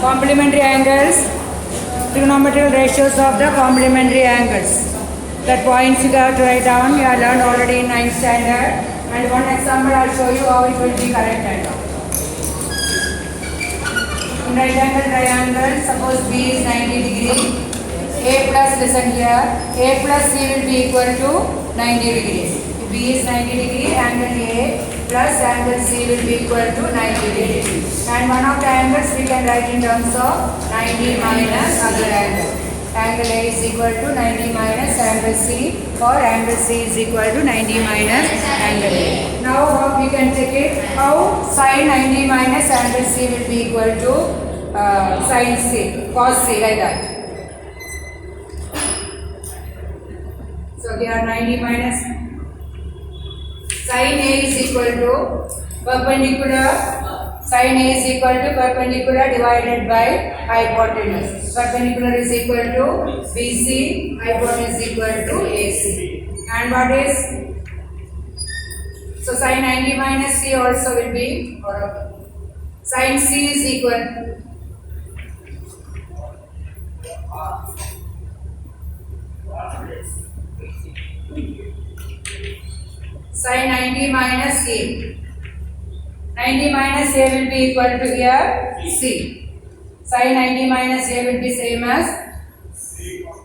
Complementary angles, trigonometrical ratios of the complementary angles. That points you have to write down. You have learned already in 9th standard. And one example I'll show you how it will be correct. In right angle triangle, suppose B is 90 degree. A plus, listen here, A plus C will be equal to 90 degrees. If B is 90 degree, angle A plus angle C will be equal to 90 degrees. And one of the angles we can write in terms of 90 minus other angle. Angle A is equal to 90 minus angle C, or angle C is equal to 90 minus angle A. Now how we can take it? How sin 90 minus angle C will be equal to sin C, cos C, like that. So here 90 minus sin A is equal to perpendicular, sin A is equal to perpendicular divided by hypotenuse. Perpendicular is equal to BC, hypotenuse is equal to AC. And what is, so sin 90 minus C also will be, sin C is equal sin 90 minus A. 90 minus A will be equal to here C. Sin 90 minus A will be same as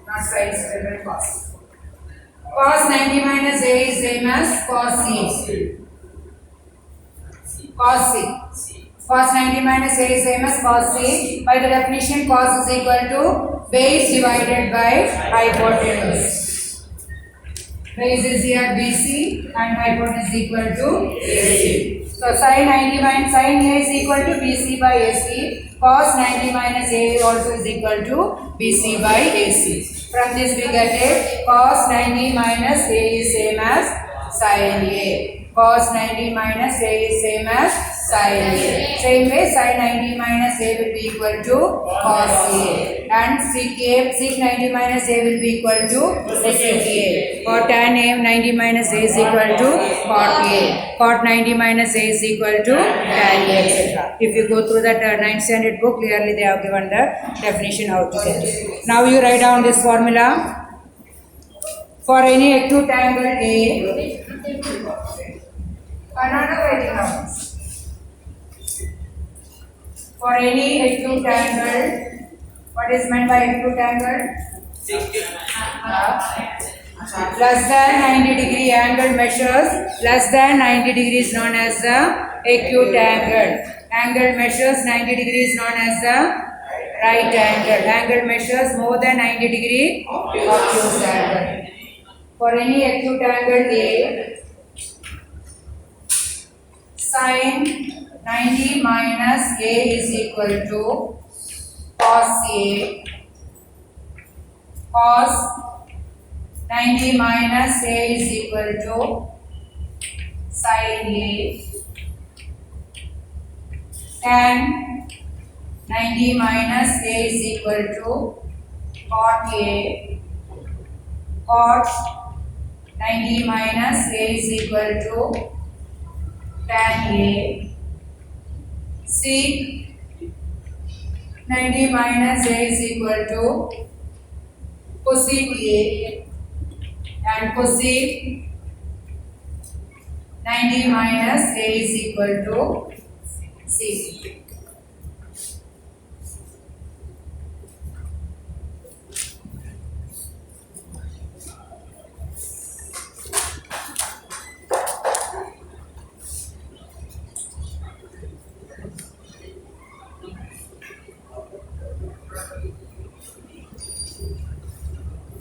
not sin square but cos. Cos 90 minus A is same as cos C. Cos C. Cos 90 minus A is same as cos C. By the definition, cos is equal to base divided by hypotenuse. Base is here BC and hypotenuse is equal to AC. So sin 90 minus sin A is equal to BC by AC. Cos 90 minus A also is equal to BC by AC. From this we get it. Cos 90 minus A is same as sin A. Cos 90 minus A is same as sin A. Same way, sin 90 minus A will be equal to cos A. And sec 90 minus A will be equal to sec A. Or tan A 90 minus A is equal to cot A. Cot 90 minus A is equal to tan A, etc. If you go through that 9th standard book, clearly they have given the definition how to get it. Now you write down this formula. For any acute angle A, another writing down. For any acute angle, what is meant by acute angle? Less than 90 degree angle measures less than 90 degrees known as the acute angle. Angle measures 90 degrees known as the right angle. Angle measures more than 90 degree obtuse angle. For any acute angle A, sin 90 minus A is equal to cos A. Cos 90 minus A is equal to sin A. Tan 90 minus A is equal to cot A. Cot 90 minus A is equal to tan A. Sec 90 minus A is equal to cosec A. And cosec 90 minus A is equal to sec.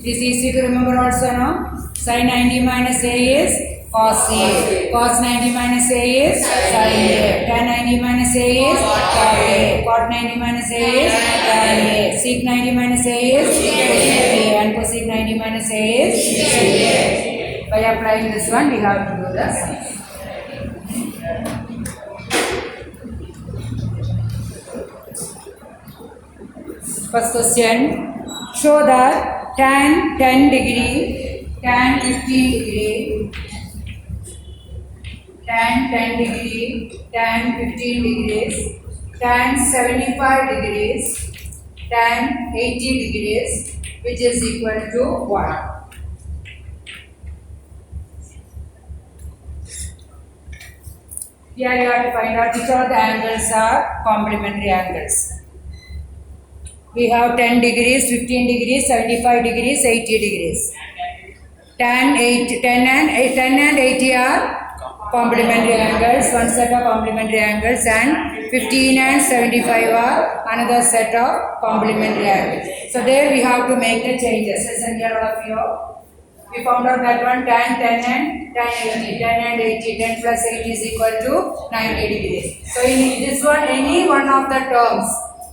It is easy to remember also, no? Sin 90 minus A is cos A. Cos 90 minus A is sin A. Tan 90 minus A is cot A. Cot 90 minus A is tan A. Sec 90 minus A is cosec A. And cosec 90 minus A is sec A. By applying this one, we have to do the sum. First question. Show that tan 10 degree, tan 15 degree, tan 10 degree, tan 15 degrees, tan 75 degrees, tan 80 degrees, which is equal to 1. Here you have to find out which of the angles are complementary angles. We have 10 degrees, 15 degrees, 75 degrees, 80 degrees. 10 and 80 are complementary angles, one set of complementary angles, and 15 and 75 are another set of complementary angles. So there we have to make the changes. Listen here all of you. We found out that one tan 10 and tan 80. 10 and 80, 10 plus 80 is equal to 90 degrees. So in this one, any one of the terms,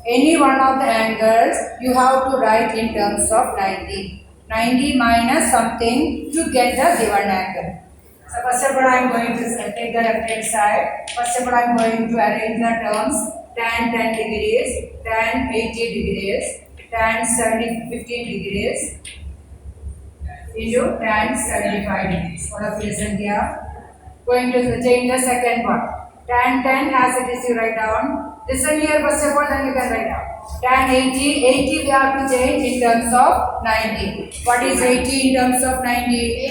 any one of the angles, you have to write in terms of 90. 90 minus something to get the given angle. So first of all, I am going to take the left hand side. First of all, I am going to arrange the terms tan 10 degrees, tan 80 degrees, tan 15 degrees into tan 75 degrees. All of you listen here. Going to change the second one. Tan 10 as it is you write down. Listen here first of all, then you can write down. Tan 80 we have to change in terms of 90. What is 80 in terms of 90?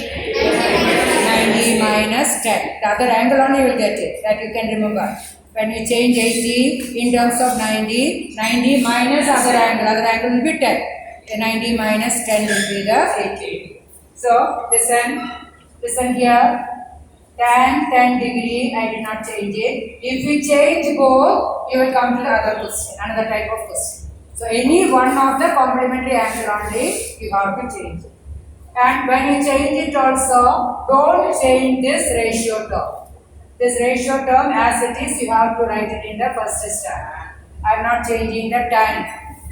90 minus 10. The other angle only you will get it. That you can remember. When you change 80 in terms of 90, 90 minus other angle will be 10. The 90 minus 10 will be the 80. So listen here. Tan 10 degree, I did not change it. If you change both, you will come to the other question, another type of question. So any one of the complementary angle only, you have to change it. And when you change it also, don't change this ratio term. This ratio term as it is, you have to write it in the first step. I am not changing the tan.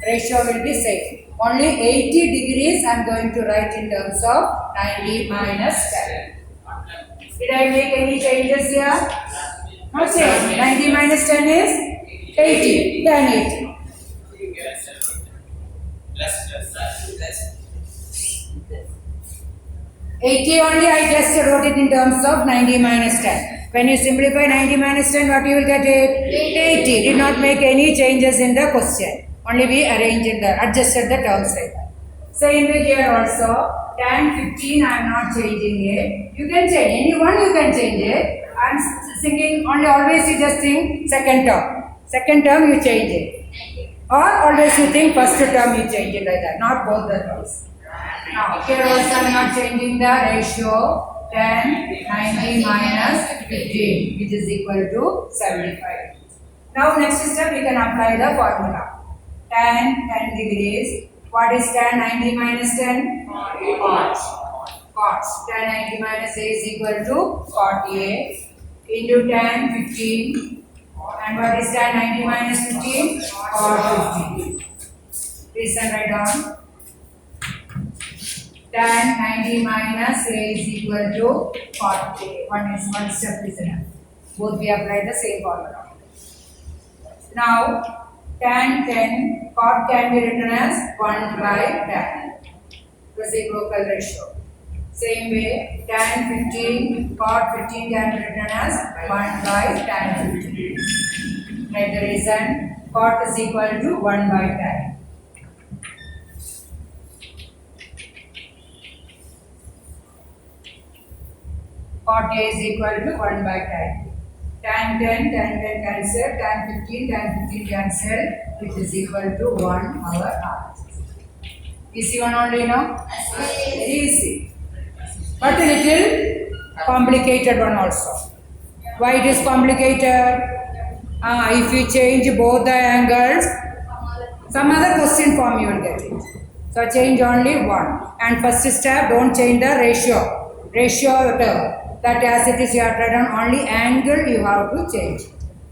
Ratio will be same. Only 80 degrees I am going to write in terms of 90 minus 10. Did I make any changes here? No change. 90 minus 10 is 80. Then 80. 80 only I just wrote it in terms of 90 minus 10. When you simplify 90 minus 10, what you will get it? 80. Did not make any changes in the question. Only we adjusted the terms like that. Same way here also. Tan 15 I am not changing it. You can change. Any one you can change it. I am thinking only always you just think second term. Second term you change it. Or always you think first term you change it like that. Not both the terms. Now here also I am not changing the ratio. Tan 90 minus 15 which is equal to 75. Now next step we can apply the formula. Tan 10 degrees. What is tan 90 minus 10? Cot. Tan 90 minus A is equal to cot A into tan 15. And what is tan 90 minus 15? Cot 15. Please write down. Tan 90 minus A is equal to cot A. One step is enough. Both we apply the same formula. Now tan 10 cot can be written as 1 by tan. Reciprocal ratio. Same way, tan 15 cot 15 can be written as 1 by tan 15. Write the reason. Cot is equal to 1 by tan. Cot A is equal to 1 by tan. Tan 10 cancel, tan 15 cancel, which is equal to 1 over r. Easy one only now? Very easy. But a little complicated one also. Why it is complicated? If you change both the angles, some other question form you will get it. So change only one. And first step, don't change the ratio term. That as it is you have written only angle you have to change.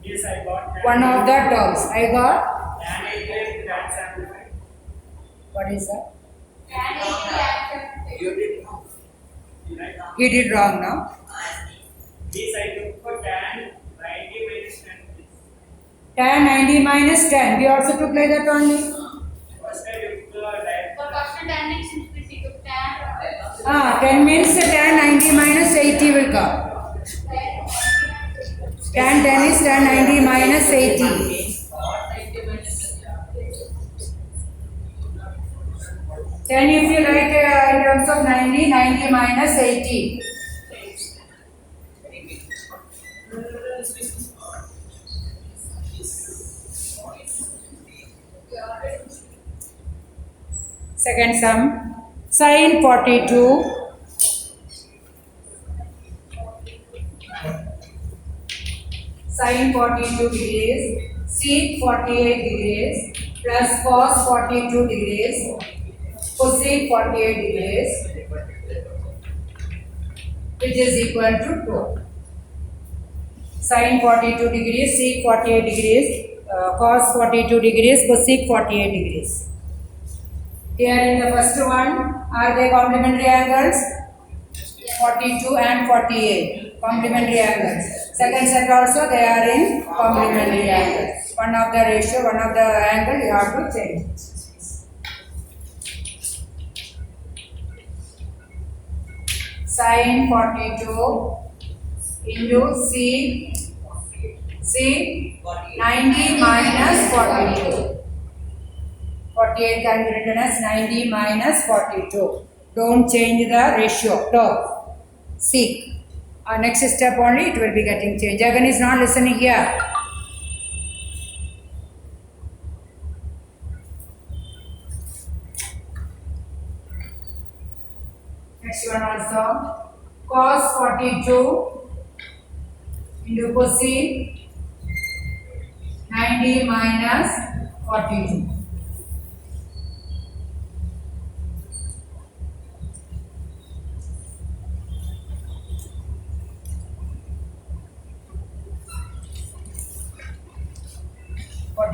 Yes, I got One of the terms. I got. tan 80 tan 75. What is that? Tan 80 tan 75. You did wrong now. This I took for tan 90 minus 10. Tan 90 minus 10. We also took like that only. First I took the direct. For first tan since we took tan. 10 means tan 90 minus 80 will come. Tan 10 is tan 90 minus 80. Then if you write in terms of 90, 90 minus 80. Second sum, sin 42 sin 42 degrees, sec 48 degrees plus cos 42 degrees, cosec 48 degrees, which is equal to 2. Sin 42 degrees, sec 48 degrees, cos 42 degrees, cosec 48 degrees. Here in the first one, are they complementary angles? 42 and 48, complementary angles. Second set also they are in complementary angles. One of the ratio, one of the angle you have to change. Sin 42 into C 90 minus 42. 48 can be written as 90 minus 42. Don't change the ratio. Term. Sec. Next step only it will be getting changed. Jagan is not listening here. Next one also. Cos 42 into cosec 90 minus 42.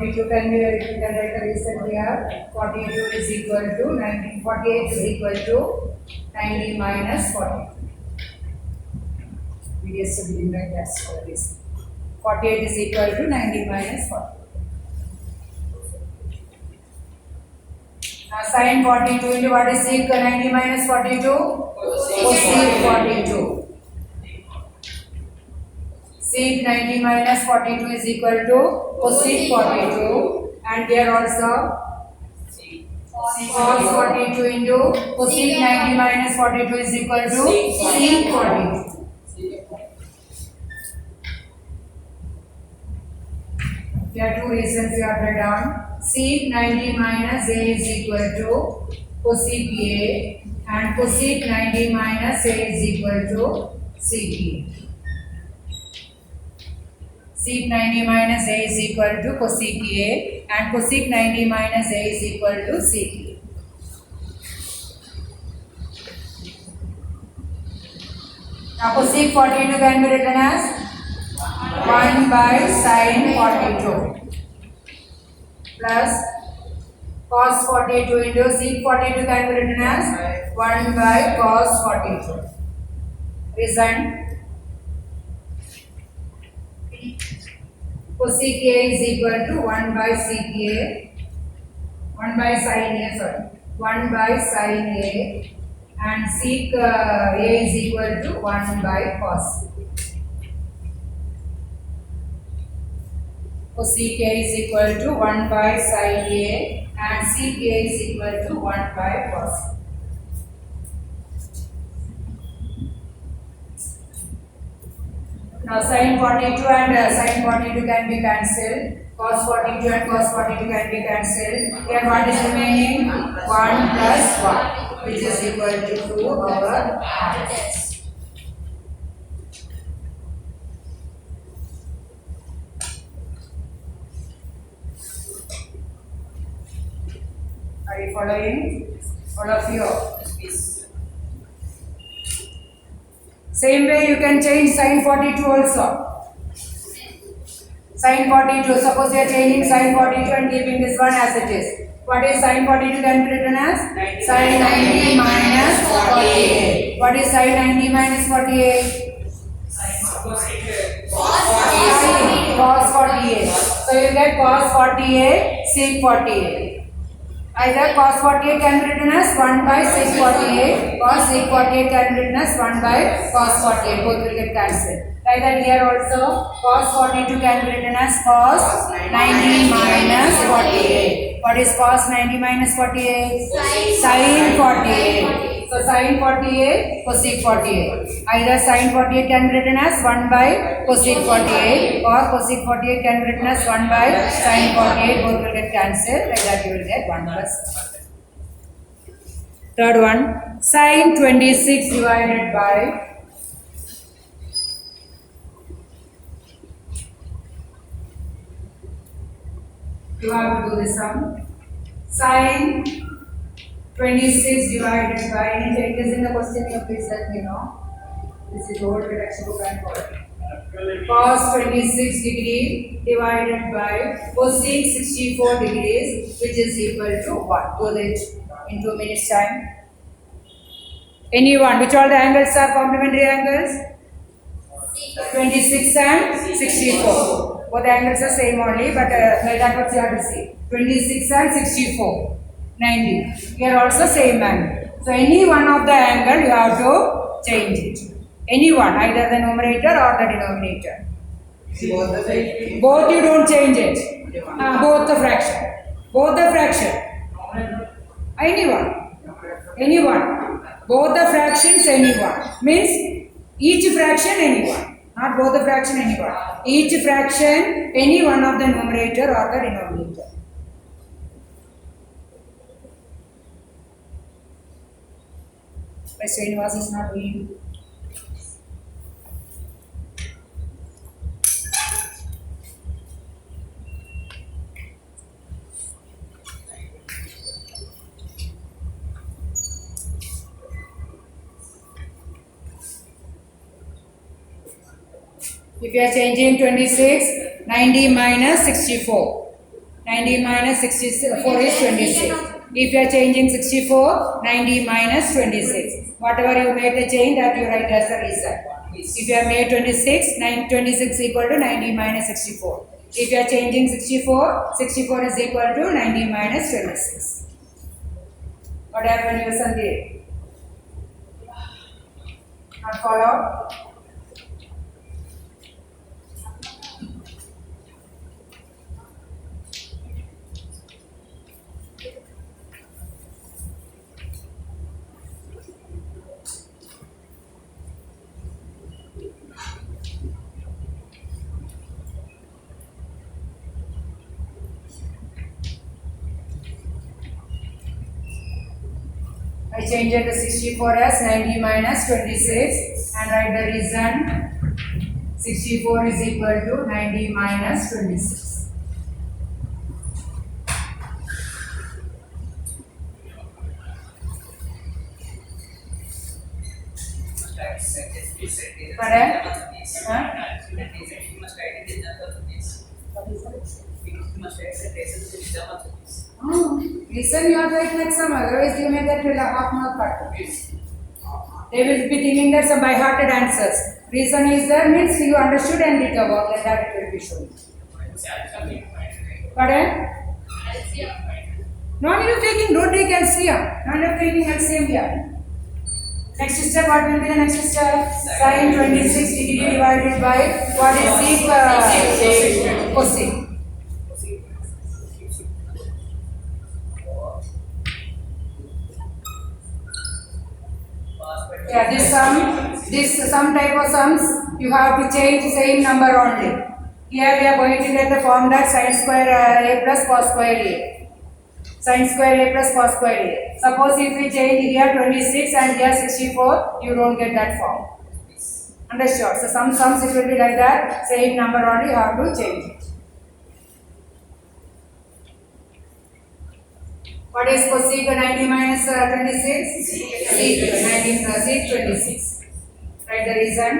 You can write the reason here. 42 is equal to 90. 48 is equal to 90 minus 42. Previous to be like that's for this. 48 is equal to 90 minus 40. Now sin 42 into what is sec 90 minus 42? Cosec 42. Sec 90 minus 42 is equal to cosec 42, and here also cos 42 into cosec 90 minus 42 is equal to sec 42. There are two reasons you have to write down. Sec 90 minus a is equal to cosec a, and cosec 90 minus a is equal to sec a. Sec 90 minus a is equal to cosec a, and cosec 90 minus a is equal to sec a. Now cosec 42 can be written as 1 by sin 42 plus cos 42 into sec 42 can be written as 1 by cos 42. Result, cosec a is equal to 1 by sec a, 1 by sin a, sorry, 1 by sin a, and sec a is equal to 1 by cos. Cosec a is equal to 1 by sin a, and sec a is equal to 1 by cos. Now sin 42 and sin 42 can be cancelled. Cos 42 and cos 42 can be cancelled. Here what is remaining? 1 plus 1, which is equal to 2 over half. Are you following? All of you? Same way you can change sin 42 also. Sin 42, suppose you are changing sin 42 and keeping this one as it is. What is sin 42 can be written as? Sin 90 minus 48. What is sin 90 minus 48? Cos 48. So you get cos 48, sec 48. Either cos 48 can be written as 1 by sec 48, or sec 48 can be written as 1 by cos 48. Both will get cancelled. Like that here also, cos 42 can be written as cos 90 minus 48. What is cos 90 minus 48? Sin Sin 48. 48. So sin 48, cosec 48. Either sin 48 can be written as 1 by cosec 48 or cosec 48 can be written as 1 by sin 48. Both will get cancelled. Like that you will get 1 plus. Third one, sin 26 divided by you have to do this sum. Sin 26 divided by any changes in the question, you please let me know. This is old textbook and cos 26 degree divided by cosec 64 degrees, which is equal to what? Do it in 2 minutes time. Any one, which all the angles are complementary angles? 26 and 64. Both the angles are same only, but that's what you have to see. 26 and 64, 90. Here also same angle. So any one of the angle you have to change it. Any one, either the numerator or the denominator. Both you don't change it. Both the fraction. Both the fraction. Anyone. Anyone. Both the fractions anyone. Means each fraction anyone. Not both the fraction anyone. Each fraction any one of the numerator or the denominator. Why Srinivas is not doing? If you are changing 26, 90 minus 64. 90 minus 64 is 26. If you are changing 64, 90 minus 26. Whatever you made the change, that you write as the result. If you have made 26, 26 equal to 90 minus 64. If you are changing 64, 64 is equal to 90 minus 26. What happened, you Sandeep? Not follow? I changed the 64 as 90 minus 26 and write the reason 64 is equal to 90 minus 26. Correct? Huh? Listen, you are right like some, otherwise you may get a half mark cut. They will be thinking that some by hearted answers. Reason is there means you understood and did the work, and that it will be shown. Pardon? No need of taking, don't take LCM. Not of taking LCM here. Next step, what will be the next step? Sin 26 degree divided by what is sec cosec. Yeah, this some type of sums, you have to change same number only. Here we are going to get the form that sin square a plus cos square a. Sin square a plus cos square a. Suppose if we change here 26 and here 64, you don't get that form. Understood? So some sums it will be like that, same number only, you have to change it. What is cosec 90 minus 26? Sec 90 plus sec 26. Write the reason.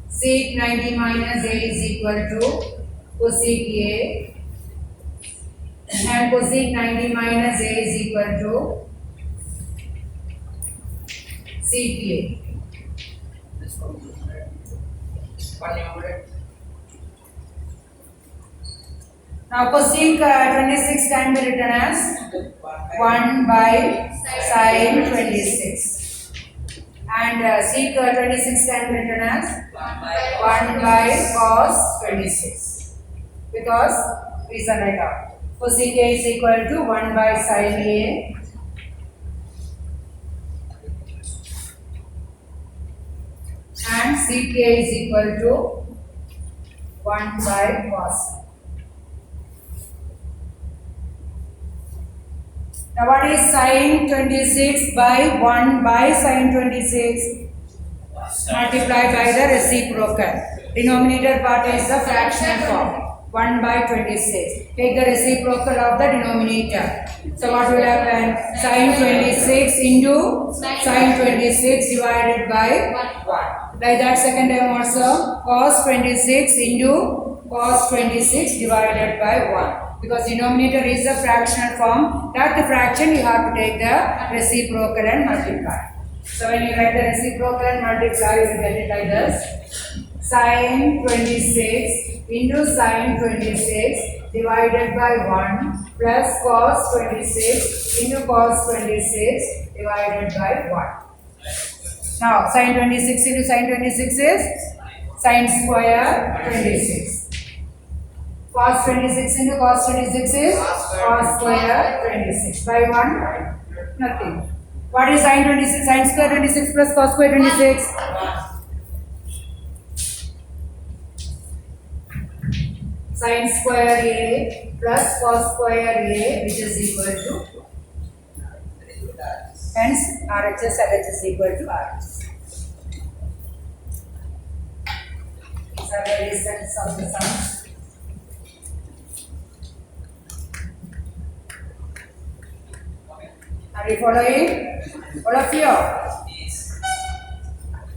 Sec 90 minus a is equal to cosec a, and cosec 90 minus a is equal to sec a. Now cosec 26 can be written as 1 by sin 26 and sec 26 can be written as 1 by cos 26. because reason right out. So sec A is equal to 1 by sin A and sec A is equal to 1 by cos. Now what is sin 26 by 1 by sin 26? Multiplied by the reciprocal. Denominator part is the fractional form. 1 by 26. Take the reciprocal of the denominator. So what will happen? Sin 26 into sin 26 divided by 1. Like that second time also, cos 26 into cos 26 divided by 1. Because denominator is the fractional form, that the fraction you have to take the reciprocal and multiply. So when you write the reciprocal and multiply, you will get it like this. Sin 26 into sin 26 divided by 1 plus cos 26 into cos 26 divided by 1. Now sin 26 into sin 26 is sin square 26. Cos 26 into cos 26 is cos square 26. By 1, nothing. What is sin 26? Sin square 26 plus cos square 26. Sin square A plus cos square A, which is equal to, hence RHS LHS is equal to RHS. These are the results of the sum. Are you following? All of you?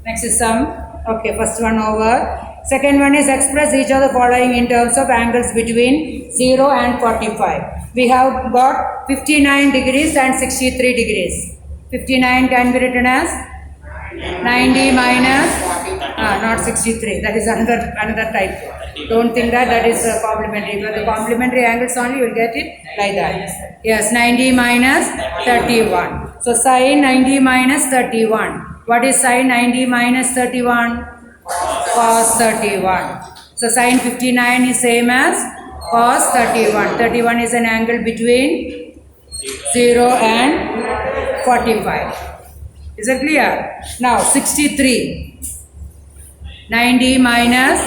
Next is sum. Okay, first one over. Second one is express each of the following in terms of angles between 0 and 45. We have got 59 degrees and 63 degrees. 59 can be written as 90 minus, not 63. That is another type. Don't think that is complementary. But the complementary angles only you will get it like that. Yes, 90 minus 31. So sin 90 minus 31. What is sin 90 minus 31? Cos 31. So sin 59 is same as cos 31. 31 is an angle between 0 and 45. Is it clear? Now 63. 90 minus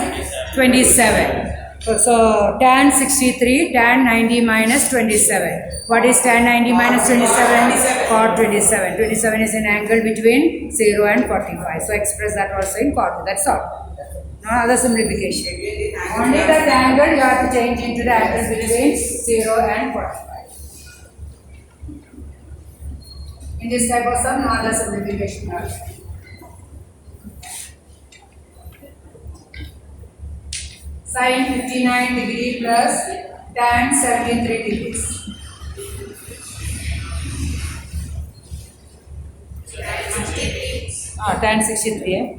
27. So tan 63, tan 90 minus 27. What is tan 90 minus 27? Cot 27. 27 is an angle between 0 and 45. So express that also in cot. That's all. No other simplification. Only that angle you have to change into the angle between 0 and 45. In this type of sum, no other simplification. Sin 59 degree plus tan 73 degrees. Tan 63.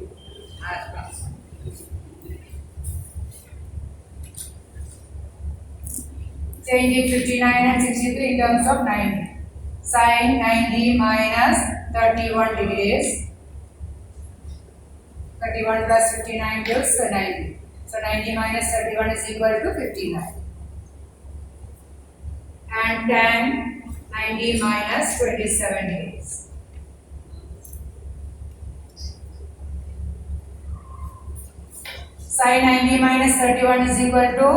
Changing 59 and 63 in terms of 90. Sin 90 minus 31 degrees. 31 plus 59 gives 90. So 90 minus 31 is equal to 59. And tan 90 minus 27 degrees. Sin 90 minus 31 is equal to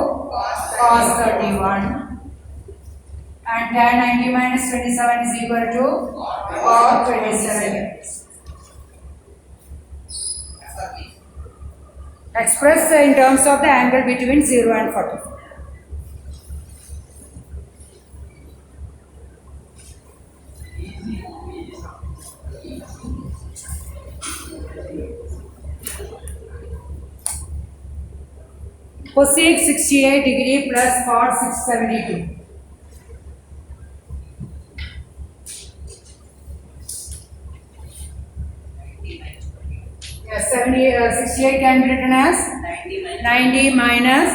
cos 31. And tan 90 minus 27 is equal to cot 27 degrees. Express in terms of the angle between 0 and 45. Cosec 68 degree plus cot 672. Yes, 68 can be written as 90 minus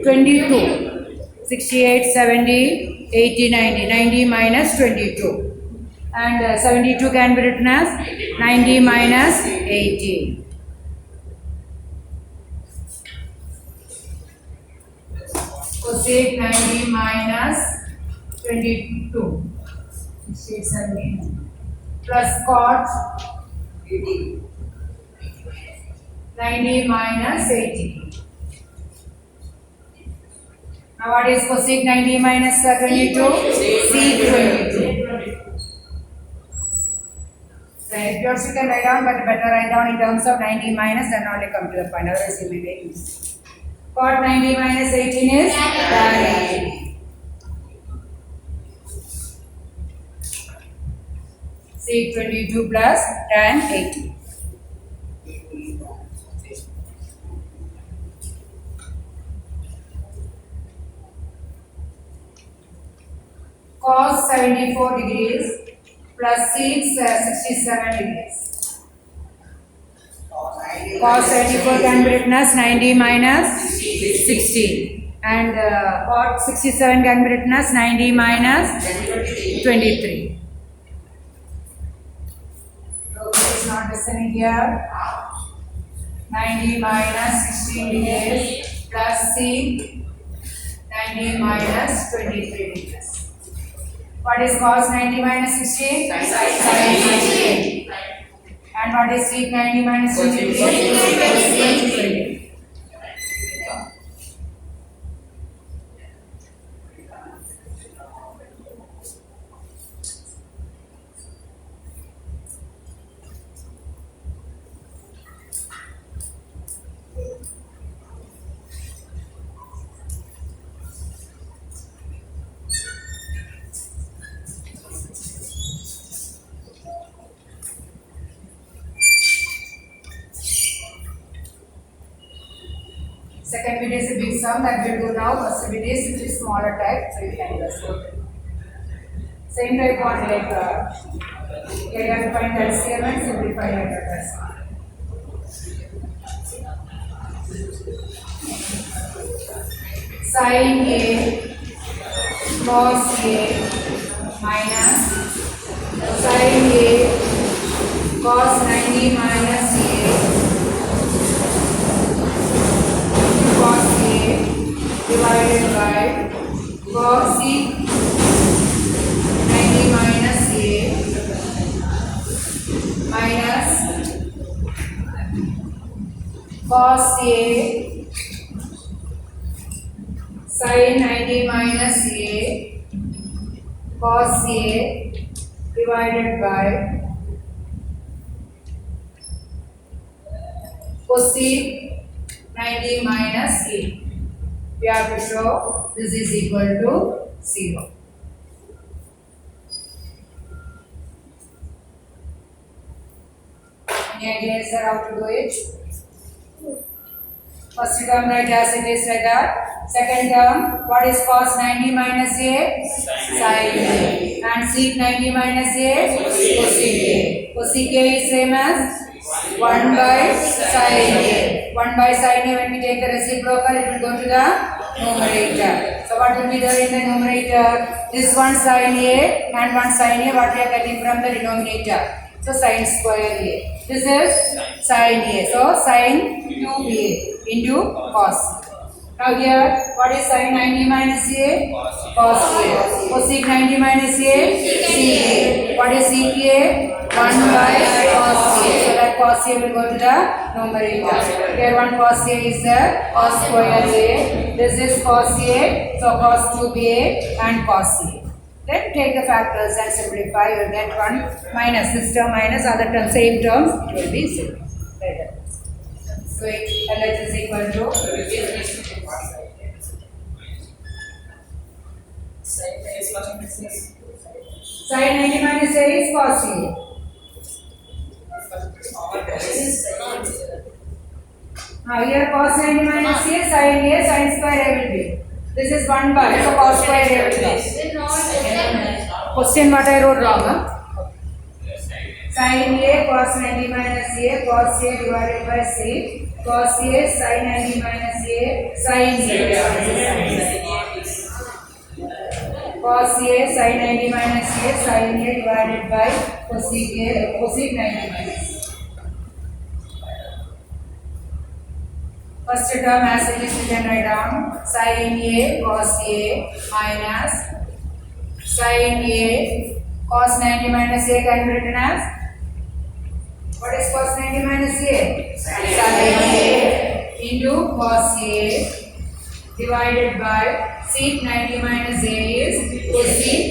22. 68, 70, 80, 90. 90 minus 22. And 72 can be written as 90 minus 80. cosec 90 minus 22 67 plus cot 90 minus 80. Now what is cosec 90 minus 22? Sec 22. Right, if yours you can write down, but better write down in terms of 90 minus, then only come to the point. Otherwise you may get used. Cot 90 minus 18 is tan 80. Sec 22 plus tan 80. Cos 74 degrees plus sec 67 degrees. Cos 74 can be written as 90 minus 16 and cot 67 can be written as 90 minus 23. So this is not listening here. 90 minus 16 degrees plus sec 90 minus 23 degrees. What is cos 90 minus 16? Sin 90. And what is sec 90 minus 23? Second bit is a big sum that we will do now. First bit is little smaller type, so you can just go. Same type one like here you have to find LCM and simplify like that. Sin A cos A minus sin A cos 90 minus A cos A divided by cos sec 90 minus A minus cos A sin 90 minus A cos A divided by cosec 90 minus A. We have to show this is equal to 0. Any ideas how to do it? First term write as it is like that. Second term, what is cos 90 minus A? Sin A. And sec 90 minus A? Cosec A. Cosec A is same as 1 by sin A. 1 by sin A, when we take the reciprocal, it will go to the numerator. So what will be there in the numerator? This one sin A and one sin A, what we are getting from the denominator. So sin square A. This is sin A. So sin 2A into cos. Now here, what is sin 90 minus A? Cos A. Cosec 90 minus A? Sec A. What is sec A? 1 by cos A. So that cos A will go to the numerator. Here one cos A is the cos square A. This is cos A. So cos 2A and cos A. Then take the factors and simplify. You will get 1 minus this term minus other term, same terms. It will be 0. So LH is equal to sin 90 minus A is cos A. Now here cos 90 minus A, sin square A will be. This is 1 by, so cos square A will be. Question what I wrote wrong, huh? Sin A cos 90 minus A cos A divided by sec cos A sin 90 minus A sin A cos A sin 90 minus A sin A divided by cosec 90 minus. First term as it is we can write down sin A cos A minus sin A cos 90 minus A can be written as, what is cos 90 minus A? Sin A into cos A divided by sec 90 minus A is cosec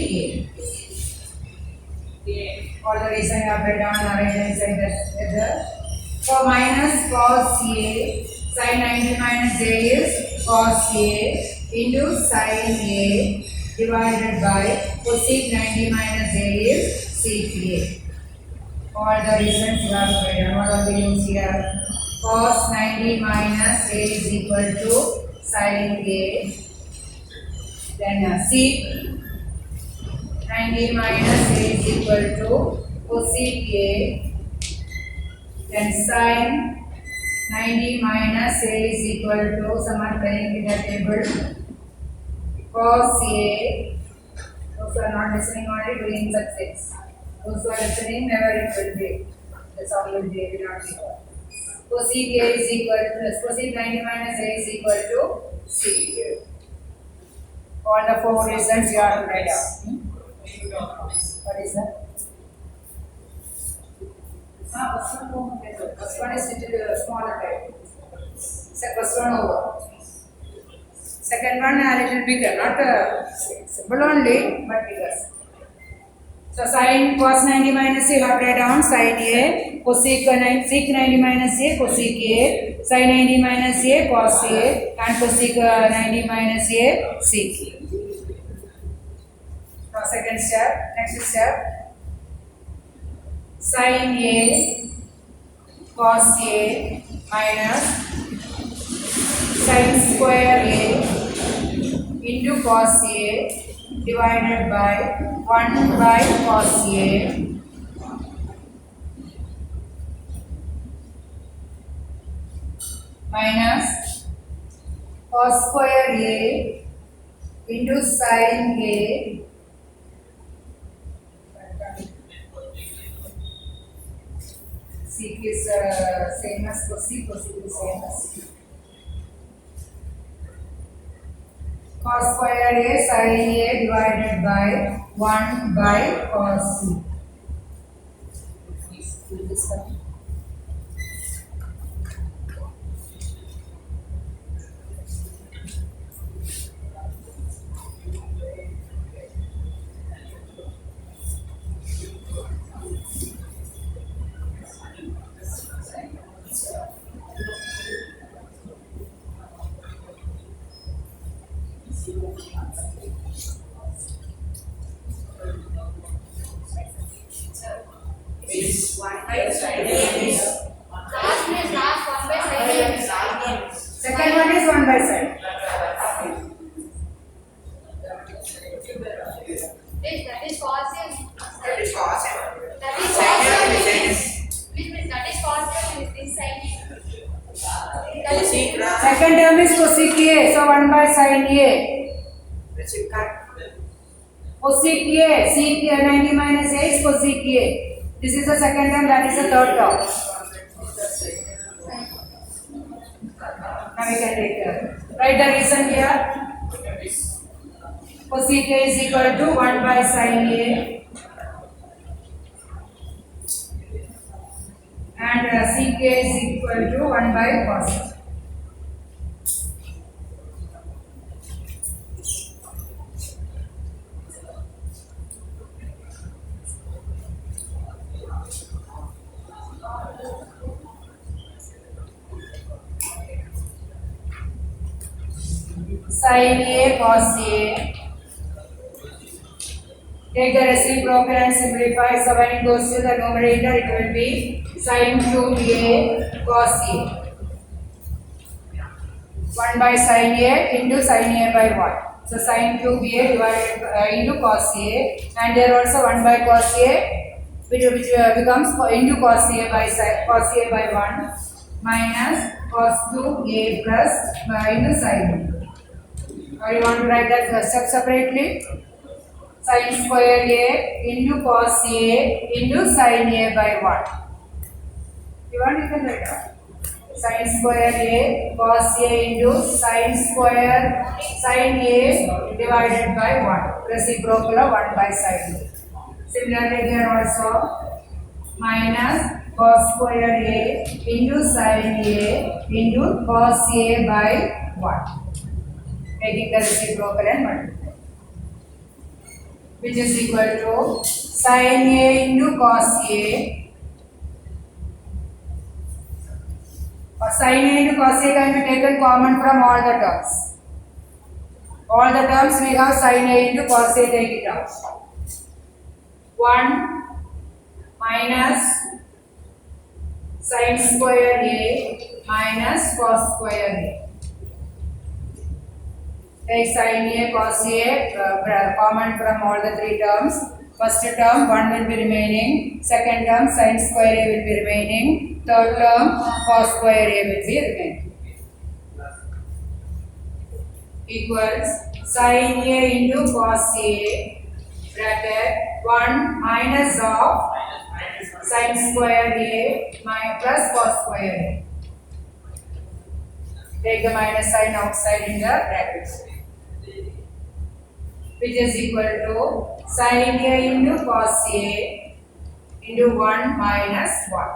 A. For the reason I have written down and arranged inside the so minus cos A sin 90 minus A is cos A into sin A divided by cosec 90 minus A is sec A. All the reasons you have written. What are the use here? Cos 90 minus A is equal to sin A. Then sec 90 minus A is equal to cosec A. Then sin 90 minus A is equal to, some are telling in the table, cos A. Those who are not listening only doing such things. Those who are listening, never it will be. That's all will be, will not be. Cosec A is equal to, cosec 90 minus A is equal to sec A. All the four reasons you have to write down. What is that? First one is little smaller type. First one over. Second one a little bigger, not simple only, but bigger. So sin cos 90 minus A, you have to write down sin A, cosec 90 minus A, cosec A, sin 90 minus A, cos A, and cosec 90 minus A, sec A. Now second step, next step, sin A cos A minus sin square A into cos A divided by 1 by cos A minus cos square A into sin A sec is same as cosec, cosec is same as cos square A sin A divided by 1 by cos C. Second one is 1 by side. That is cos A. That is cos A. That is Sin A cos and A. sin A. Please, that is cos A with this sin A. That is Cosec ra- Second term is cosec A, so 1 by sin A. Let's see, cut. Cosec A, sec A 90 minus A is cosec A. This is the second term, that is the third term. Now we can take care. Write the reason here. Cosec A is equal to 1 by sin A and sec A is equal to 1 by cos A. Sin A cos A. Take the reciprocal and simplify. So when it goes to the numerator, it will be sin cube A cos A. 1 by sin A into sin A by 1. So sin cube A divided into cos A, and there also 1 by cos A, which becomes into cos A by 1 minus cos cube A plus into sin A. Or you want to write that step separately? Sin square A into cos A into sin A by 1. You want, you can write down. sin square A cos A into sin square sin A divided by 1. Reciprocal of 1 by sin A. Similarly here also minus cos square A into sin A into cos A by 1. Taking the reciprocal and multiply. Which is equal to sin A into cos A. Or sin A into cos A can be taken common from all the terms. All the terms we have sin A into cos A, take it out. 1 minus sin square A minus cos square A. Take sin A, cos A, common from all the three terms. First term 1 will be remaining, second term sin square A will be remaining, third term cos square A will be remaining. Equals sin A into cos A bracket 1 minus of sin square A plus cos square A. Take the minus sign outside in the brackets. Which is equal to sin A into cos A into 1 minus 1.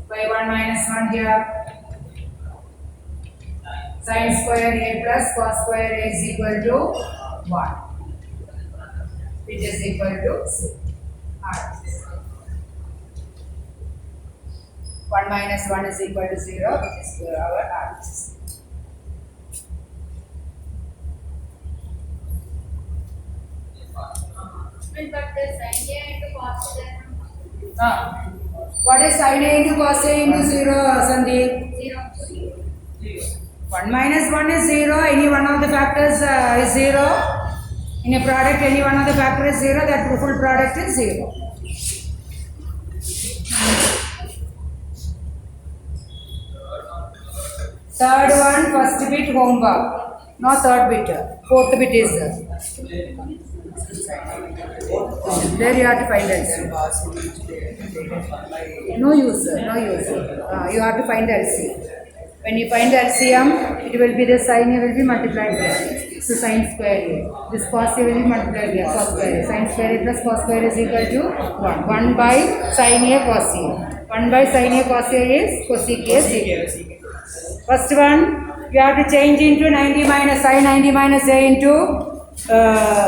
By 1 minus 1 here. Sin square A plus cos square A is equal to 1. Which is equal to 6. 1 minus 1 is equal to 0, which is our answer. But the sin A into cos A. What is sin A into cos A into 0, Sandeep? 0. 1 minus 1 is 0, any one of the factors is 0. In a product, any one of the factor is 0, that full product is 0. Third one, first bit homework. No third bit. Fourth bit is there you have to find LCM. No use, no use. You have to find the LCM. When you find the LCM, it will be the sin A will be multiplied here. So sin square A. This cos A will be multiplied here. Cos square A. Sin square A plus cos square A is equal to 1. 1 by sin A cos A. 1 by sin A cos A is cosec A sec A. First one, you have to change into 90 minus sin 90 minus A into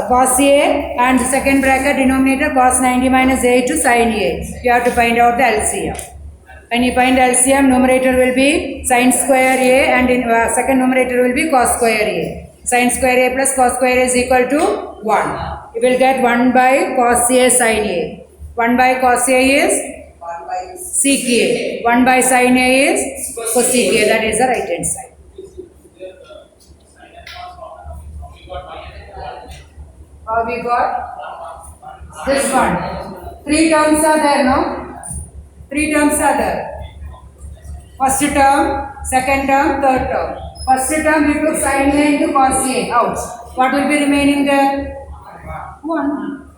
cos A, and the second bracket denominator cos 90 minus A to sin A. You have to find out the LCM. When you find LCM, numerator will be sin square A and in second numerator will be cos square A. Sin square A plus cos square A is equal to 1. You will get 1 by cos A sin A. 1 by cos A is sec A. 1 by sin A is cosec A. That is the right hand side. We got this one. 3 terms are there, no? 3 terms are there. First term, second term, third term. First term we took sin A into cos A out. What will be remaining there? 1.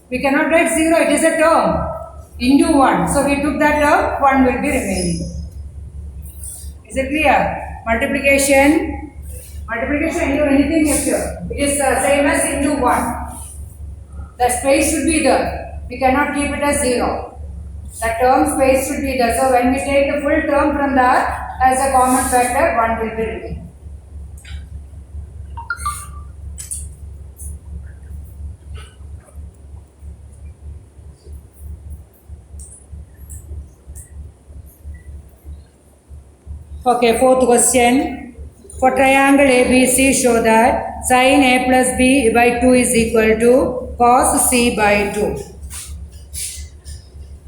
We cannot write 0, it is a term. Into 1. So we took that term, 1 will be remaining. Is it clear? Multiplication into anything here. It is same as into 1. The space should be there. We cannot keep it as 0. The term space should be there. So when we take the full term from that as a common factor, 1 will be remaining. Okay, fourth question. For triangle ABC, show that sin A plus B by 2 is equal to cos C by 2.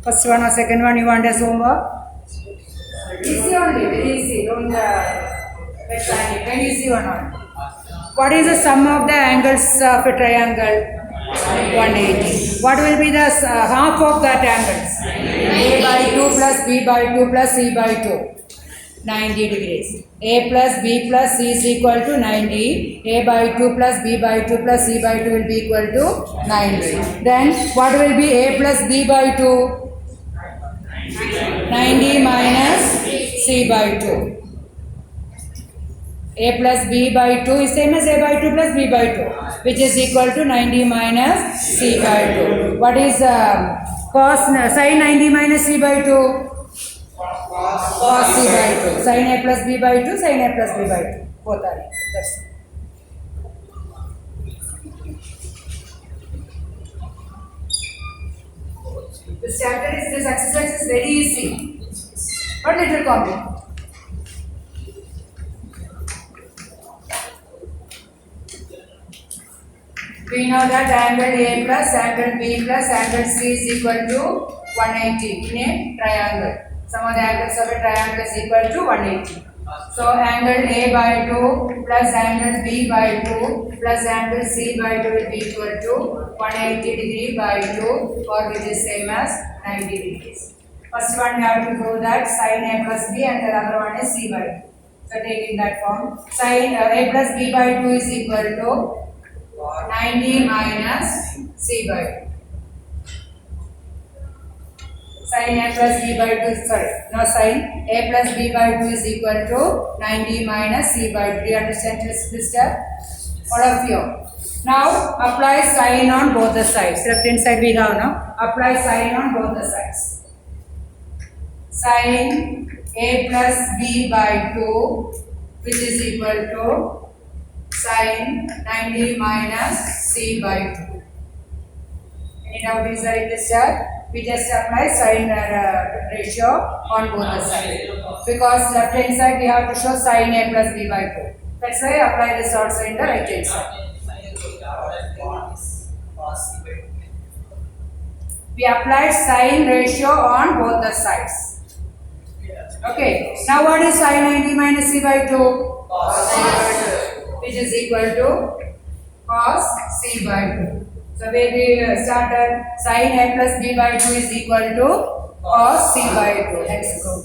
First one or second one you want as homework? Easy only, very easy. Don't panic. Very easy one only. What is the sum of the angles of a triangle? 180. What will be the half of that angles? A by 2 plus B by 2 plus C by 2. 90 degrees. A plus B plus C is equal to 90. A by 2 plus B by 2 plus C by 2 will be equal to 90. Then what will be A plus B by 2? 90 minus C C by 2. A plus B by 2 is same as A by 2 plus B by 2, which is equal to 90 minus C by 2. What is cos sin 90 minus C by 2? Cos C by 2. Sin A plus B by 2, sin A plus B by 2. Both are equal. That's it. This chapter is, this exercise is very easy, but little complicated. We know that angle A plus angle B plus angle C is equal to 180 in a triangle. Some of the angles of a triangle is equal to 180. So angle A by 2 plus angle B by 2 plus angle C by 2 will be equal to 180 degree by 2, or which is same as 90 degrees. First one we have to prove that sin A plus B and the other one is C by 2. So take in that form. Sin A plus B by 2 is equal to 90 minus C by 2. Sin A plus B by 2, sorry, no, sin A plus B by 2 is equal to 90 minus C by 2. Do you understand this step? All of you. Now apply sin on both the sides. Left hand side we have now. Apply sin on both the sides. Sin A plus B by 2, which is equal to sin 90 minus C by 2. Any doubt is there in this chart? We just apply sin ratio on both the sides. Because left hand side we have to show sin A plus B by 2. That's why I apply this also in the right hand side. We applied sin ratio on both the sides. Okay. Now what is sin 90 minus C by 2? Which is equal to cos C by 2. So where we started, sin A plus B by 2 is equal to cos C by 2. Let's go.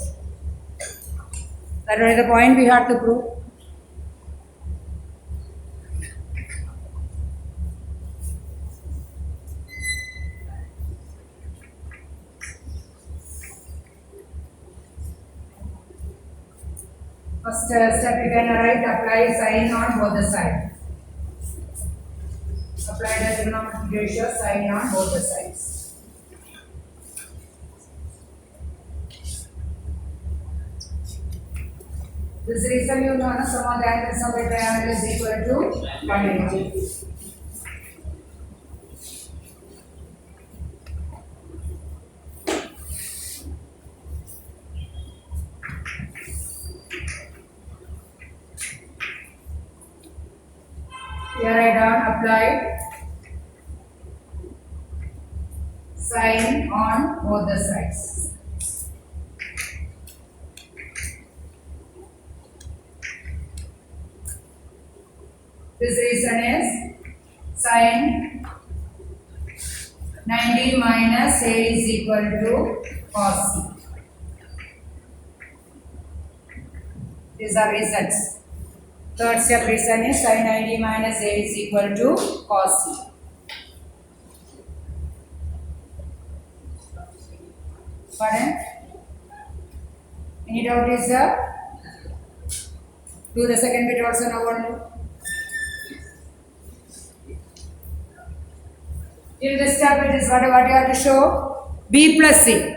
That was the point we have to prove. First step you can write, apply sin on both the sides. Apply the trigonometric ratio sin on both the sides. This reason you know sum of the angles of a triangle is equal to 180. Here I done applied sin on both the sides. This reason is sin 90 minus A is equal to cos C. These are reasons. Third step reason is sin 90 minus A is equal to cos C. Pardon? Any doubt is there? Do the second bit also now only. Till this step it is what you have to show? B plus C.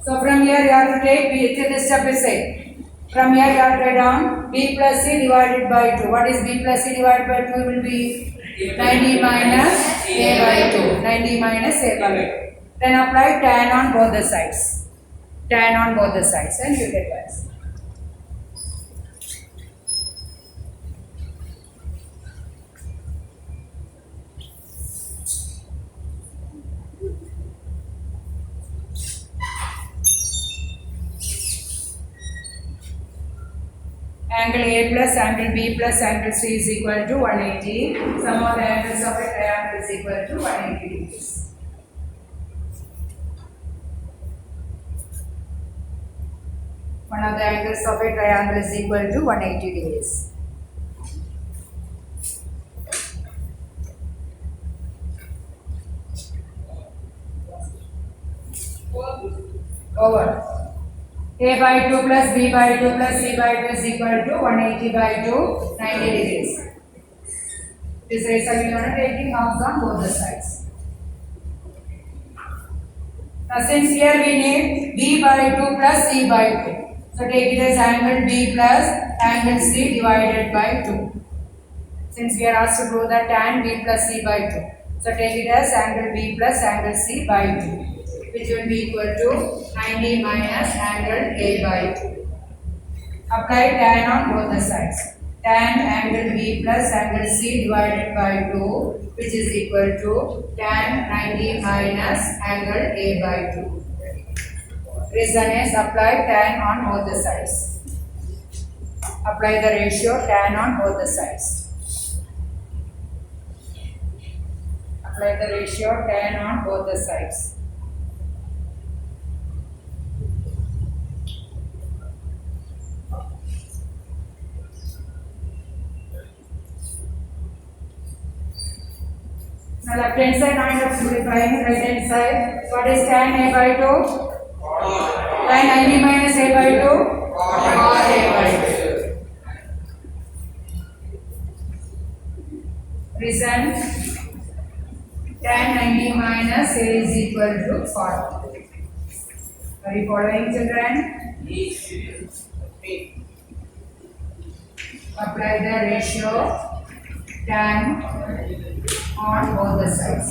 So from here you have to take B, till this step is same. From here you have to write down B plus C divided by 2. What is B plus C divided by 2 will be 90 minus A by 2. 90 minus A by 2. Then apply tan on both the sides. Tan on both the sides and you get this. Angle A plus angle B plus angle C is equal to 180. Sum of the angles of a triangle is equal to 180 degrees. One of the angles of a triangle is equal to 180 degrees. Over. A by 2 plus B by 2 plus C by 2 is equal to 180 by 2, 90 degrees. This result we are taking halves on both the sides. Now since here we need B by 2 plus C by 2. So take it as angle B plus angle C divided by 2. Since we are asked to prove that tan B plus C by 2. So take it as angle B plus angle C by 2, which will be equal to 90 minus angle A by 2. Apply tan on both the sides. Tan angle B plus angle C divided by 2, which is equal to tan 90 minus angle A by 2. Reason is apply tan on both the sides. Apply the ratio tan on both the sides. Apply the ratio tan on both the sides. Now left hand side I am simplifying, right hand side. What is tan A by 2? Tan 90 minus A by 2? Cos A by 2. Reason tan 90 minus A is equal to 40. Are you following, children? Apply the ratio tan on both the sides.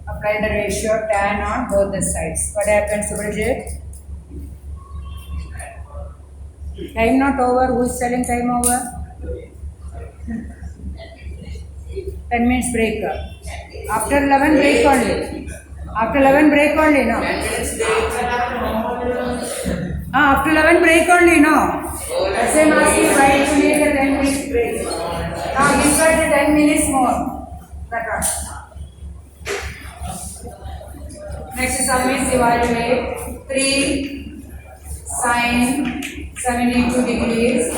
Apply the ratio tan on both the sides. What happens, Subhajit? Time not over. Who is telling time over? 10 minutes break. After 11 break only. After 11 break only, no? After 11 break only, no? That's why I'm asking why you need a 10 minutes break. Give her the 10 minutes more. That's all. Next sum is evaluate 3 sin 72 degrees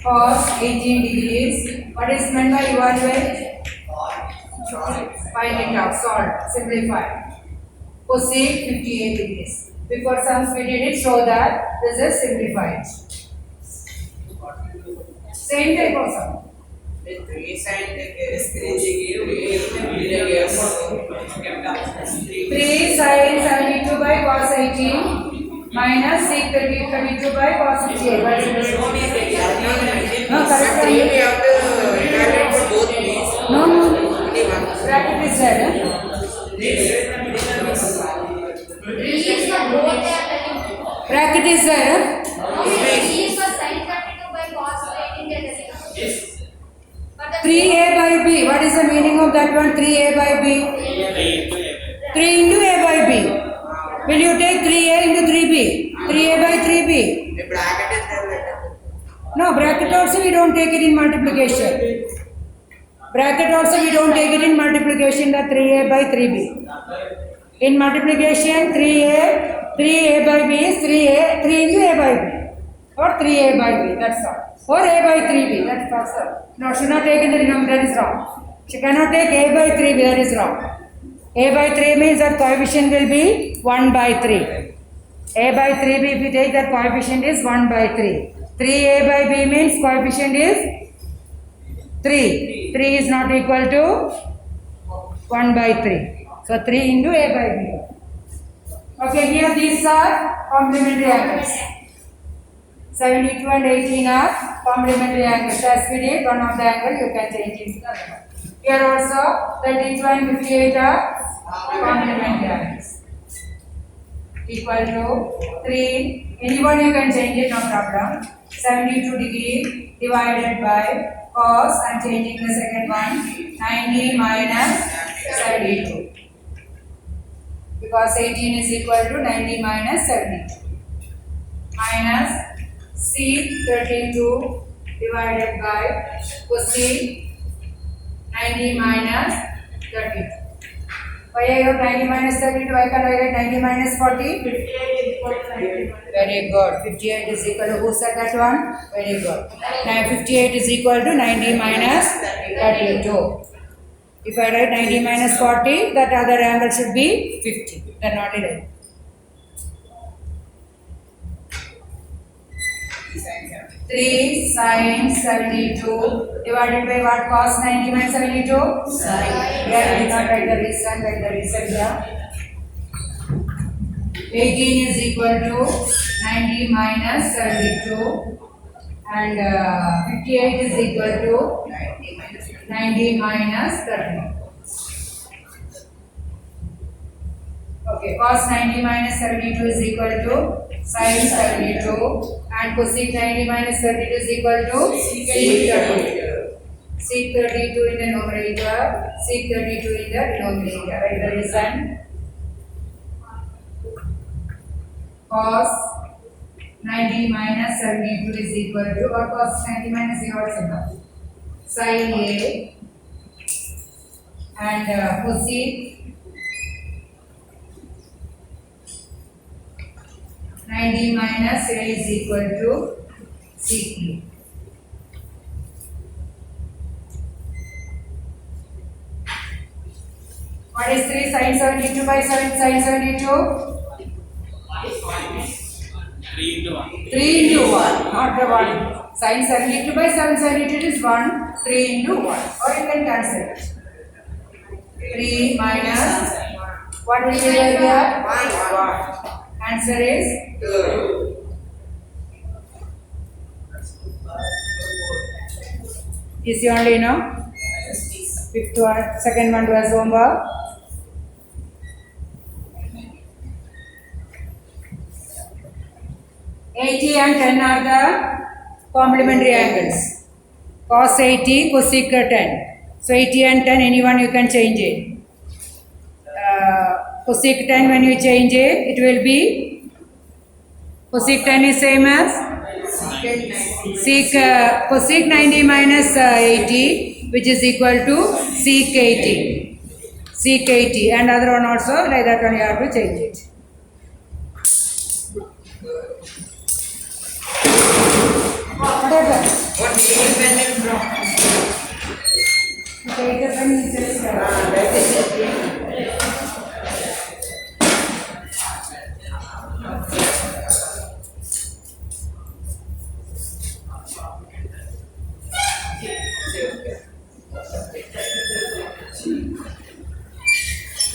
cos 18 degrees. What is meant by evaluate? Find it out, solve, simplify. Cosec 58 degrees. Before sums we did it, show that this is simplified. Same type of sum. 3 sin is 3 sin 72 by cos 18 minus sec 32 by cos 58. What is this? No, correct. We have to evaluate for both ways. No. Bracket is there. Bracket is there. He is for sin 32 by cos 18. 3a by b. What is the meaning of that one? 3a by b. 3 into a by b. Will you take 3a into 3b? 3a by 3b. The bracket is there. No, bracket also we don't take it in multiplication. Bracket also we don't take it in multiplication, the 3a by 3b. In multiplication, 3a by b is 3 into a by b. Or 3a by b, that's all. Or a by 3b, that's all. No, should not take in the denominator, that is wrong. She cannot take a by 3b, that is wrong. A by 3 means that coefficient will be 1 by 3. A by 3b, if you take that coefficient is 1 by 3. 3a by b means coefficient is 3. 3 is not equal to 1 by 3. So 3 into a by b. Okay, here these are complementary angles. 72 and 18 are complementary angles. As we did, one of the angle you can change into the other one. Here also 32 and 58 are complementary angles. Equal to 3. Anyone you can change it, no problem. 72 degree divided by cos, I am changing the second one, 90 minus 72. Because 18 is equal to 90 minus 72. Minus C 32 divided by cosec 90 minus 32. Why I have 90 minus 32? Why can't I get 90 minus 40? 58 is equal to 90. Very good. 58 is equal to, who said that one? Very good. Now 58 is equal to 90 minus 32. If I write 90 minus 40, that other angle should be 50. Then only right. 3 sin 72 divided by what? Cos 90 minus 72? Sin. Here we did not write the reason, write the reason here. 18 is equal to 90 minus 72 and 58 is equal to 90 minus 30. Okay, cos 90 minus 72 is equal to sin 72 and cosec 90 minus 32 is equal to sec 32. Sec 32 in the numerator, sec 32 in the denominator. Write the reason. Cos 90 minus 72 is equal to, or cos 90 minus 0 is enough, sin A and cosec 90 minus A is equal to sec B. What is 3 sin 72 by 7 sin 72? 3 into 1. 3 into 1, not the 1. Sin 72 by 772 is 1, 3 into 1. Or you can cancel it. 3 minus, what will be there here? 1. Answer is 2. Is only no? Fifth one, second one was homework. $80 and 10 are the complementary angles. Cos 80, cosec 10. So 80 and 10, anyone you can change it. Cosec 10, when you change it, it will be cosec 10 is same as cosec 90 minus 80, which is equal to sec 80. Sec 80, and other one also like that one you have to change it. Whatever. What independent from? Take the pen, it is, That is it.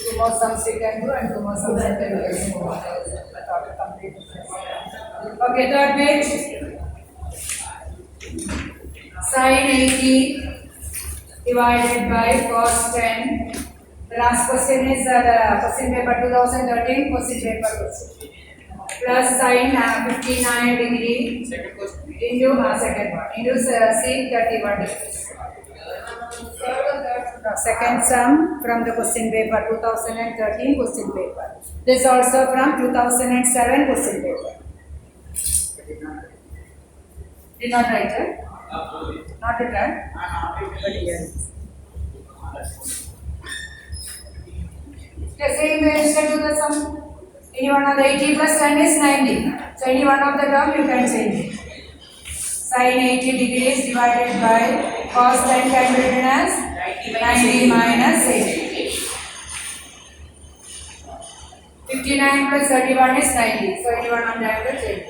two more sums you can do and two more sums you can do. Okay, third page. Sin 80 divided by cos 10. The last question is the question paper 2013 question paper question. Plus sin 59 degree Second question. into second one into sec 31 degrees. Second sum from the question paper 2013 question paper. This also from 2007 question paper. Did not write it? Not written? But yes. Okay, same way instead to the sum. Any one of the 80 plus 10 is 90. So any one of the term you can change it. Sin 80 degrees divided by cos 10 can be written as 90 minus 80. 59 plus 31 is 90. So any one of them will change.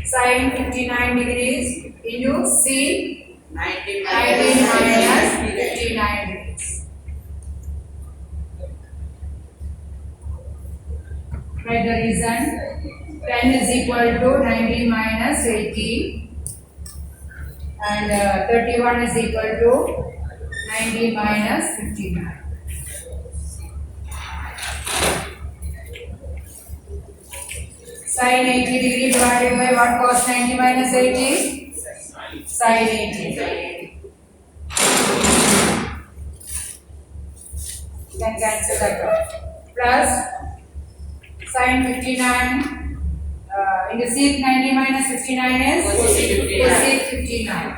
Sin 59 degrees into C 90 minus 59 degrees. Write the reason. 10 is equal to 90 minus 80 and 31 is equal to 90 minus 59. Sin 80 degree divided by what? Cos 90 minus 80? Sin 80. You can cancel that out. Plus sin 59 into sec 90 minus 59 is cosec 59.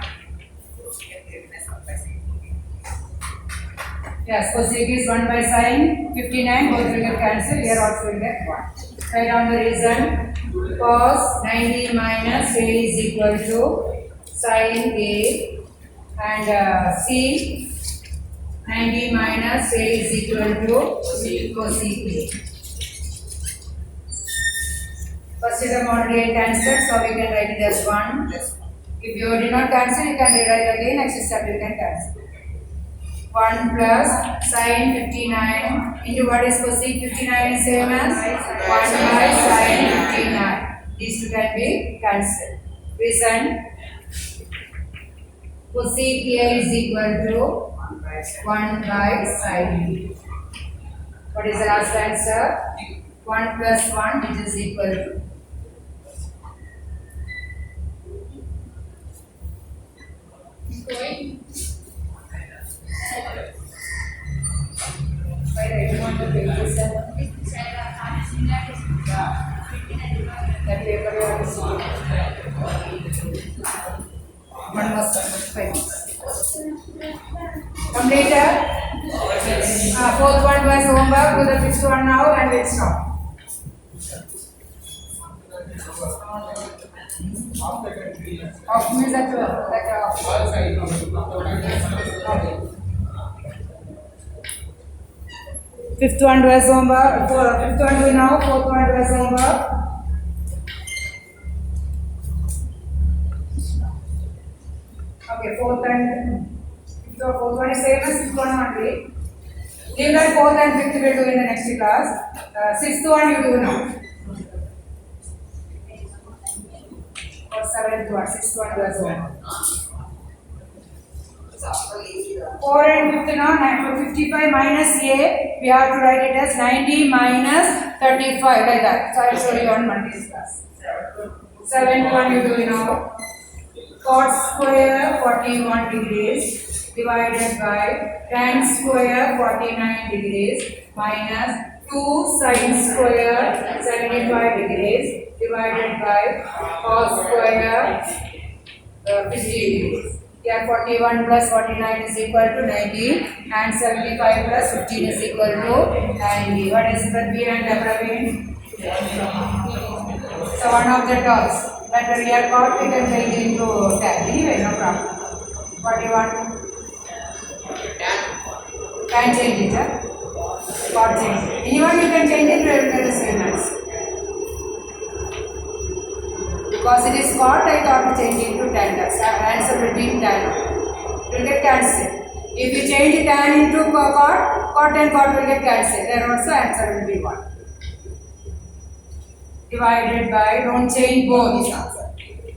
Yes, cosec is 1 by sin 59, both will get cancelled, here also will get 1. Write down the reason. Cos 90 minus A is equal to sin A and C 90 minus A is equal to cosec A. First term already cancelled, so we can write it as 1. If you did not cancel, you can rewrite again. Next step you can cancel. 1 plus sin 59 into what is cosec 59 is same as 1 by sin 59. These two can be cancelled. Reason cosec A is equal to 1 by sin. What is the last answer? 1 plus 1 which is equal to Going. why I want to take this That that paper you have to see. One more step. Completed. Fourth one was homework. Do the fifth one now and let's stop. Off means that off. Okay. Fifth one was homework. Fifth one do now. Fourth one was homework. Okay, fourth one is same as fifth one only. Leave that fourth and fifth will do in the next class. Sixth one you do now. Or seventh one, sixth one was homework. 4 and 5 now, 55 minus A, we have to write it as 90 minus 35 like that. So I will show you on Monday's class. 7th one you do now. Cot square 41 degrees divided by tan square 49 degrees minus 2 sin square 75 degrees divided by cos square 50 degrees. Here 41 plus 49 is equal to 90 and 75 plus 15 is equal to 90. What is the P and W? So one of the terms that we are caught, we can change into tan. Anyway, no problem. What do you want? Can change it, huh? Cot change it. Anyone you can change it, we will get the same answer. Because it is cot, I thought to change it to tan. That's the answer will be tan. It will get cancelled. If you change tan into cot and cot will get cancelled. There also answer will be 1. Divided by, don't change both.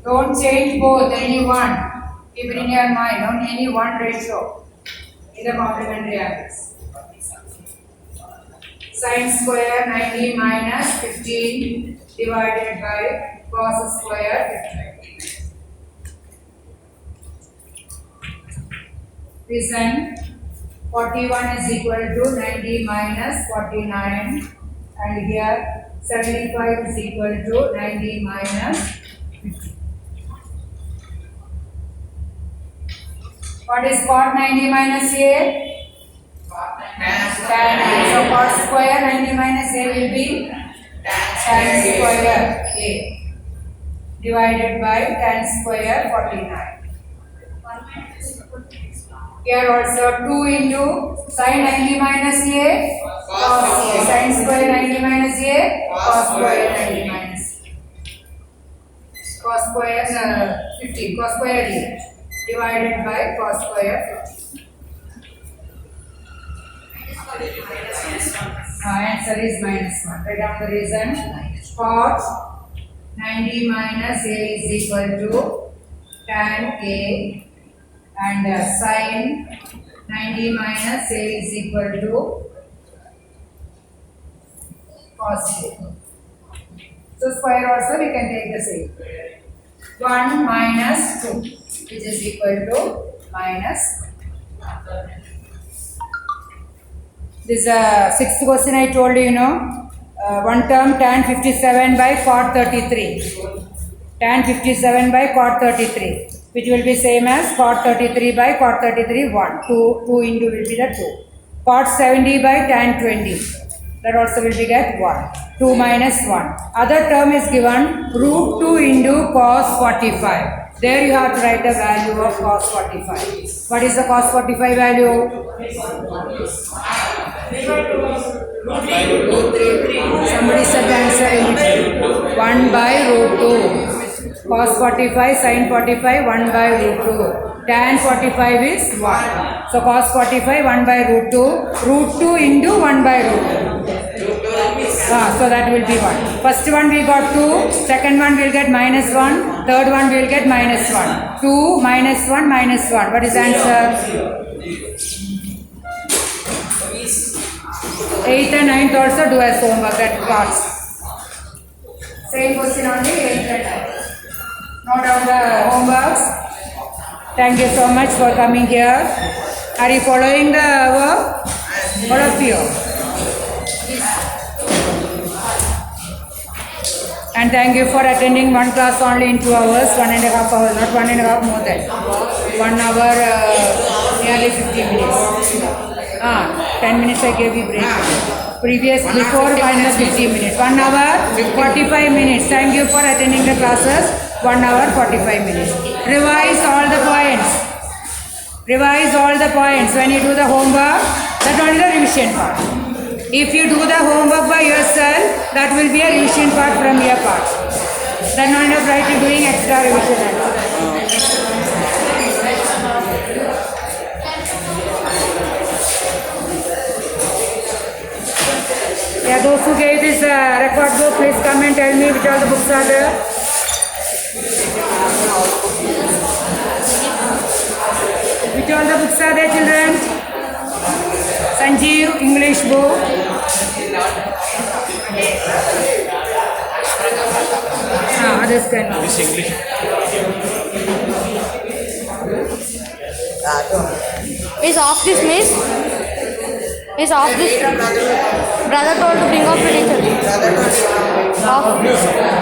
Don't change both, any one. Keep it in your mind, only any one ratio in the complementary angles. Sin square 90 minus 15 divided by cos square 50. Reason 41 is equal to 90 minus 49 and here 75 is equal to 90 minus 50. What is cot 90 minus A? Tan A. So cot square 90 minus A will be tan square A divided by tan square 49. Here also 2 into sin 90 minus A cos A. Sin square 90 minus A cos square 90 minus A. Cos square 15. Cos square A divided by cos square 50. Answer is minus 1. Write down the reason. Cot 90 minus A is equal to tan A and sin 90 minus A is equal to cos A. So square also we can take the same. 1 minus 2 which is equal to minus 1. This sixth question I told you, one term tan 57 by cot 33. Tan 57 by cot 33, which will be same as cot 33 by cot 33 1. 2 into will be the 2. Cot 70 by tan 20. That also will be get 1. 2 minus 1. Other term is given root 2 into cos 45. There you have to write the value of cos 45. What is the cos 45 value? Somebody said the answer in between. 1 by root 2. Cos 45, sin 45, 1 by root 2. Tan 45 is 1. So cos 45, 1 by root 2. Root 2 into 1 by root 2. So that will be 1. First one we got 2. Second one we will get minus 1. Third one we will get minus 1. 2 minus 1 minus 1. What is the answer? 8th and 9th also do as homework at parts. Same question only 8th and 9th. Note down the homeworks. Thank you so much for coming here. Are you following the work? All of you. And thank you for attending one class only in 2 hours, 1.5 hours, not 1.5 more than 1 hour, nearly 50 minutes. 10 minutes I gave you break. Before minus 15 minutes. 1 hour, 45 minutes. Thank you for attending the classes. 1 hour, 45 minutes. Revise all the points. Revise all the points. When you do the homework, that's only the revision part. If you do the homework by yourself, that will be a revision part from your part. Then not enough right to doing extra revision. Yeah, those who gave this record book, please come and tell me which all the books are there. Which all the books are there, children? Sanjeev, English book. Others can. Is off this, miss? Is off this? Brother told to bring off the teacher. Off.